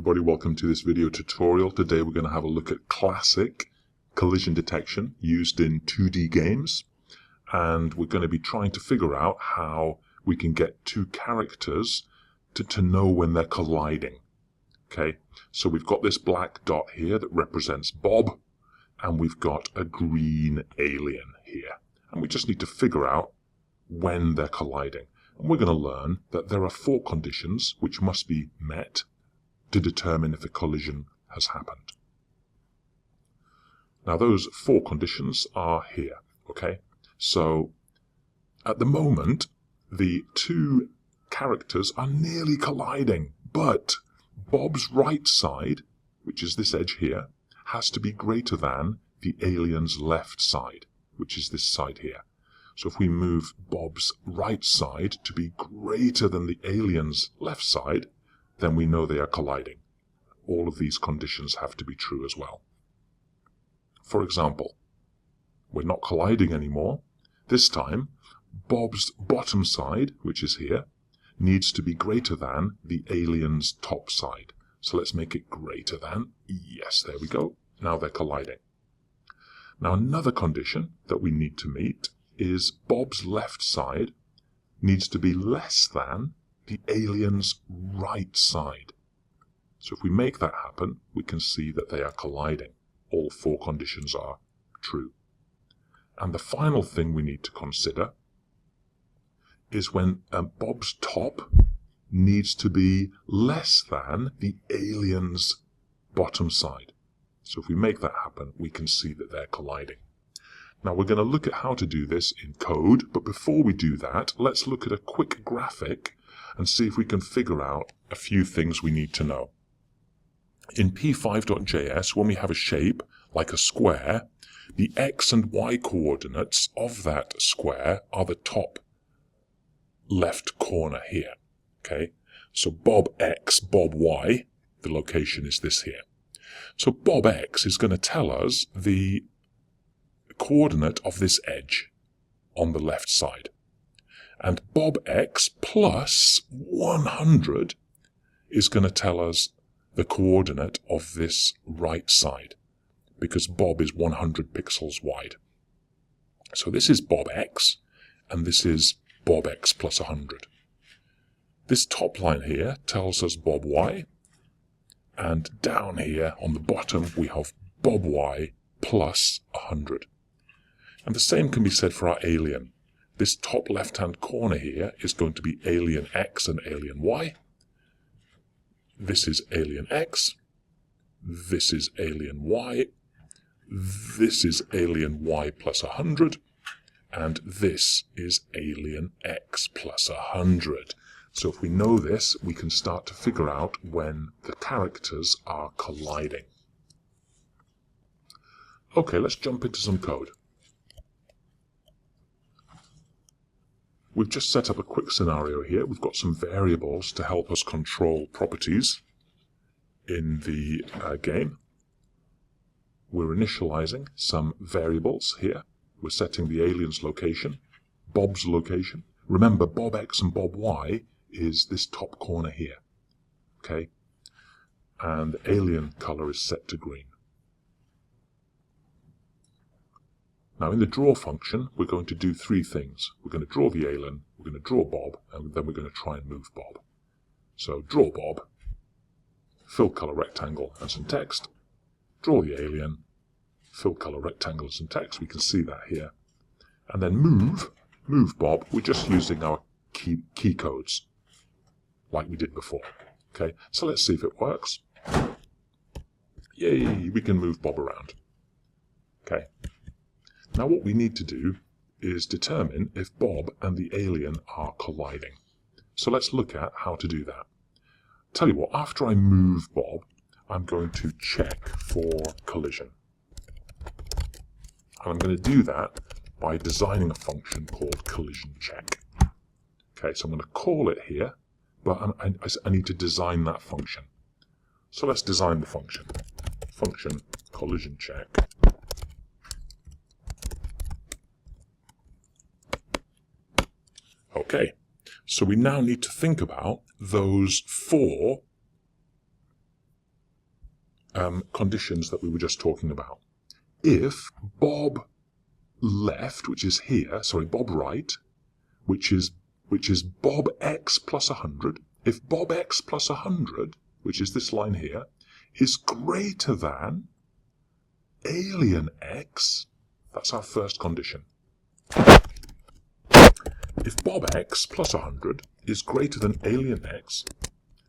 everybody, welcome to this video tutorial. Today we're going to have a look at classic collision detection used in 2D games, and we're going to be trying to figure out how we can get two characters to know when they're colliding. Okay, so we've got this black dot here that represents Bob, and we've got a green alien here, and we just need to figure out when they're colliding. And we're going to learn that there are 4 conditions which must be met to determine if a collision has happened. Now those 4 conditions are here, okay? So at the moment, the 2 characters are nearly colliding, but Bob's right side, which is this edge here, has to be greater than the alien's left side, which is this side here. So if we move Bob's right side to be greater than the alien's left side, then we know they are colliding. All of these conditions have to be true as well. For example, we're not colliding anymore. This time, Bob's bottom side, which is here, needs to be greater than the alien's top side. So let's make it greater than. Yes, there we go. Now they're colliding. Now another condition that we need to meet is Bob's left side needs to be less than the alien's right side. So if we make that happen, we can see that they are colliding. All 4 conditions are true. And the final thing we need to consider is when Bob's top needs to be less than the alien's bottom side. So if we make that happen, we can see that they're colliding. Now we're going to look at how to do this in code, but before we do that, let's look at a quick graphic and see if we can figure out a few things we need to know. In p5.js, when we have a shape like a square, the x and y coordinates of that square are the top left corner here. Okay, so Bob x, Bob y, the location is this here. So Bob x is going to tell us the coordinate of this edge on the left side. And Bob x plus 100 is going to tell us the coordinate of this right side, because Bob is 100 pixels wide. So this is Bob x, and this is Bob x plus 100. This top line here tells us Bob y, and down here on the bottom we have Bob y plus 100. And the same can be said for our alien. This top left-hand corner here is going to be alien x and alien y. This is alien x. This is alien y. This is alien y plus 100. And this is alien x plus 100. So if we know this, we can start to figure out when the characters are colliding. Okay, let's jump into some code. We've just set up a quick scenario here. We've got some variables to help us control properties in the game. We're initializing some variables here. We're setting the alien's location, Bob's location. Remember, Bob x and Bob y is this top corner here. Okay? And the alien color is set to green. Now in the draw function, we're going to do 3 things. We're going to draw the alien, we're going to draw Bob, and then we're going to try and move Bob. So draw Bob, fill color rectangle and some text, draw the alien, fill color rectangle and some text, we can see that here. And then move Bob, we're just using our key codes, like we did before. Okay, so let's see if it works. Yay, we can move Bob around. Okay. Now what we need to do is determine if Bob and the alien are colliding. So let's look at how to do that. Tell you what, after I move Bob, I'm going to check for collision. And I'm going to do that by designing a function called collision check. Okay, so I'm going to call it here, but I need to design that function. So let's design the function. Function collision check. Okay, so we now need to think about those 4 conditions that we were just talking about. If Bob left, which is here, sorry, Bob right, which is Bob x plus 100, if Bob x plus 100, which is this line here, is greater than alien x, that's our first condition. If Bob x plus 100 is greater than alien x,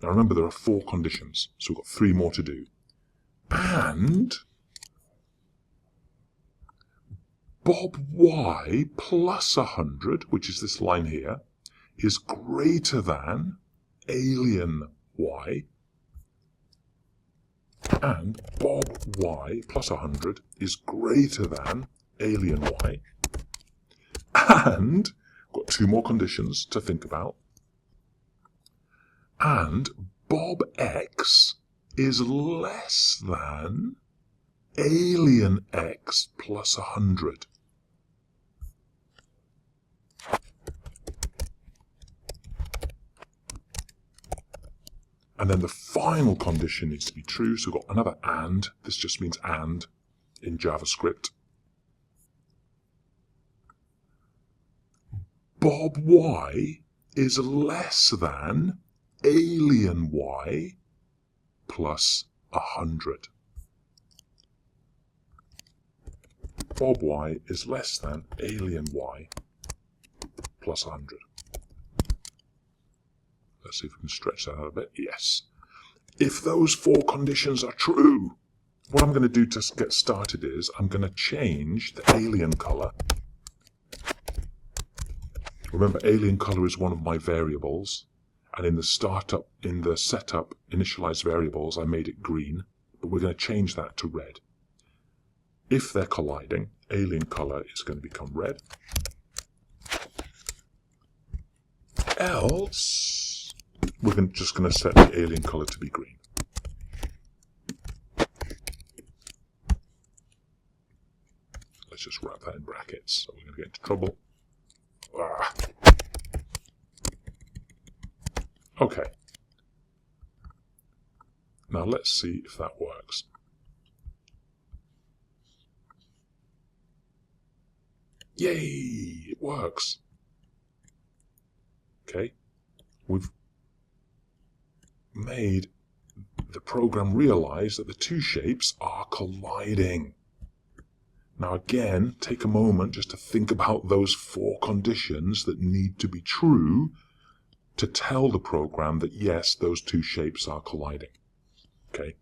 now remember there are 4 conditions, so we've got 3 more to do, and Bob y plus 100, which is this line here, is greater than alien y, and Bob y plus 100 is greater than alien y, and got 2 more conditions to think about, and Bob x is less than alien x plus 100. And then the final condition needs to be true, so we've got another and. This just means and in JavaScript. Bob y is less than alien y plus 100. Bob y is less than alien y plus 100. Let's see if we can stretch that out a bit. Yes. If those 4 conditions are true, what I'm going to do to get started is I'm going to change the alien color. Remember, alien color is one of my variables, and in the setup, initialize variables, I made it green, but we're going to change that to red. If they're colliding, alien color is going to become red. Else, we're just going to set the alien color to be green. Let's just wrap that in brackets, so we're going to get into trouble. Okay. Now let's see if that works. Yay! It works. Okay. We've made the program realize that the 2 shapes are colliding. Now again, take a moment just to think about those 4 conditions that need to be true to tell the program that yes, those 2 shapes are colliding. Okay.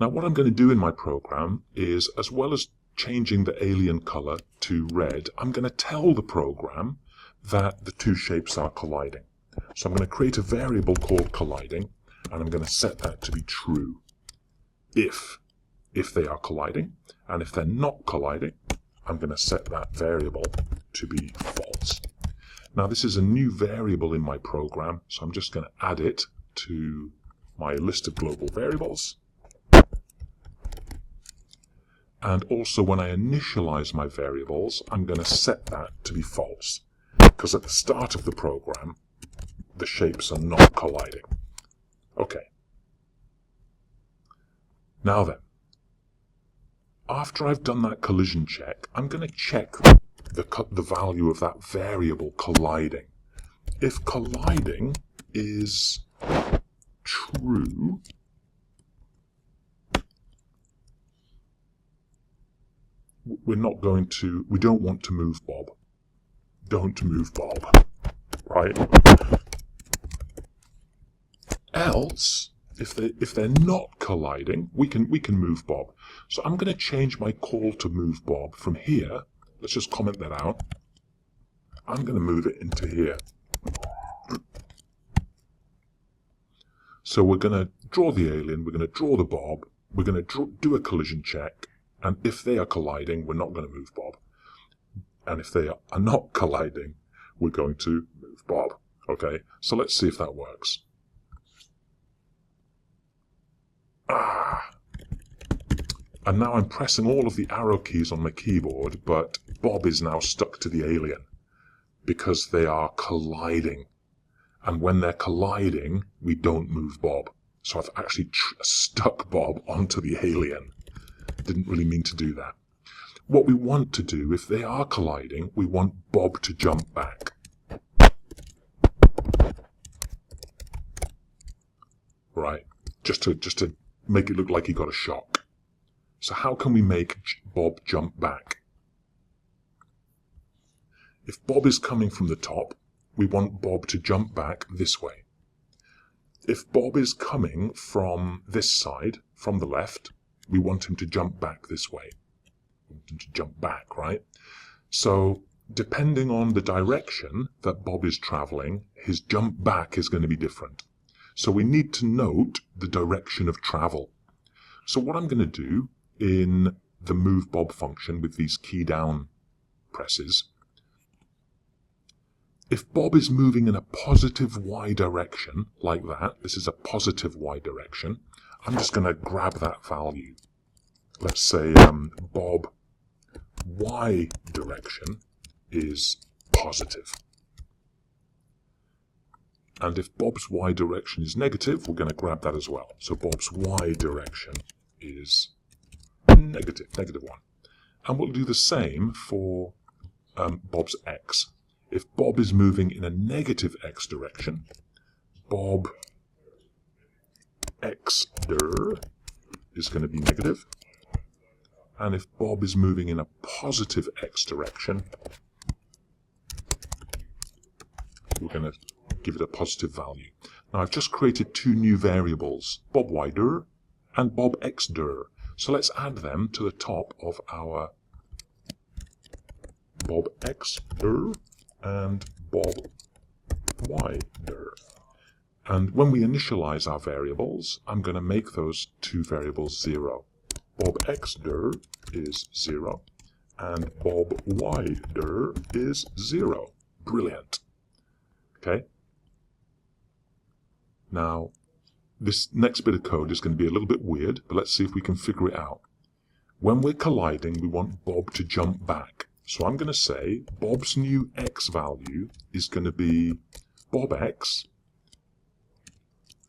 Now what I'm going to do in my program is, as well as changing the alien color to red, I'm going to tell the program that the 2 shapes are colliding. So I'm going to create a variable called colliding, and I'm going to set that to be true if they are colliding, and if they're not colliding, I'm going to set that variable to be false. Now this is a new variable in my program, so I'm just going to add it to my list of global variables. And also when I initialize my variables, I'm going to set that to be false, because at the start of the program, the shapes are not colliding. Okay. Now then, after I've done that collision check, I'm going to check the value of that variable colliding. If colliding is true, we don't want to move Bob. Don't move Bob, right? Else, if they're not colliding, we can move Bob. So I'm going to change my call to move Bob from here. Let's just comment that out. I'm going to move it into here. So we're going to draw the alien, we're going to draw the Bob, we're going to do a collision check, and if they are colliding, we're not going to move Bob. And if they are not colliding, we're going to move Bob. Okay, so let's see if that works. And now I'm pressing all of the arrow keys on my keyboard, but Bob is now stuck to the alien because they are colliding. And when they're colliding, we don't move Bob. So I've actually stuck Bob onto the alien. Didn't really mean to do that. What we want to do, if they are colliding, we want Bob to jump back. Right, just to make it look like he got a shock. So how can we make Bob jump back? If Bob is coming from the top, we want Bob to jump back this way. If Bob is coming from this side, from the left, we want him to jump back this way. We want him to jump back, right? So depending on the direction that Bob is traveling, his jump back is going to be different. So we need to note the direction of travel. So what I'm going to do in the move Bob function with these key down presses, if Bob is moving in a positive Y direction, like that, this is a positive Y direction, I'm just going to grab that value. Let's say Bob Y direction is positive. And if Bob's Y direction is negative, we're going to grab that as well. So Bob's Y direction is negative 1. And we'll do the same for Bob's X. If Bob is moving in a negative X direction, Bob X is going to be negative. And if Bob is moving in a positive X direction, we're going to give it a positive value. Now I've just created two new variables, Bob Y dir and Bob X dir. So let's add them to the top of our Bob X dir and Bob Y dir. And when we initialize our variables, I'm going to make those two variables 0. Bob X dir is 0 and Bob Y dir is 0. Brilliant. Okay. Now, this next bit of code is going to be a little bit weird, but let's see if we can figure it out. When we're colliding, we want Bob to jump back. So I'm going to say Bob's new X value is going to be Bob X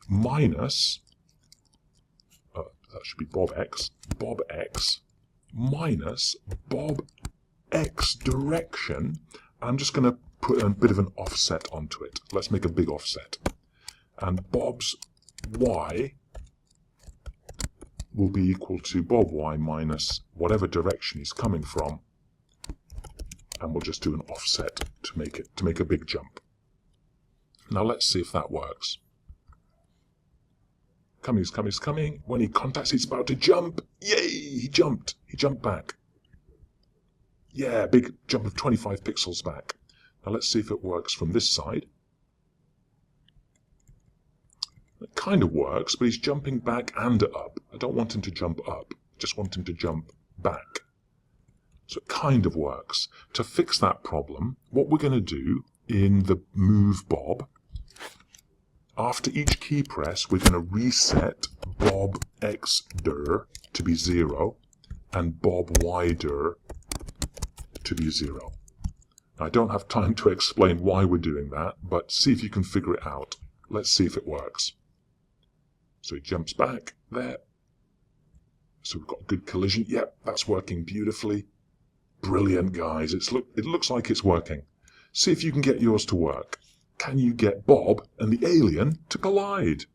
minus, that should be Bob X minus Bob X direction. I'm just going to put a bit of an offset onto it. Let's make a big offset. And Bob's Y will be equal to Bob Y minus whatever direction he's coming from. And we'll just do an offset to make a big jump. Now let's see if that works. He's coming. When he contacts, he's about to jump. Yay! He jumped. He jumped back. Yeah, big jump of 25 pixels back. Now let's see if it works from this side. It kind of works, but he's jumping back and up. I don't want him to jump up. I just want him to jump back. So it kind of works. To fix that problem, what we're going to do in the move Bob, after each key press, we're going to reset Bob X dir to be 0 and Bob Y dir to be 0. Now, I don't have time to explain why we're doing that, but see if you can figure it out. Let's see if it works. So he jumps back there. So we've got a good collision. Yep, that's working beautifully. Brilliant, guys. It looks like it's working. See if you can get yours to work. Can you get Bob and the alien to collide?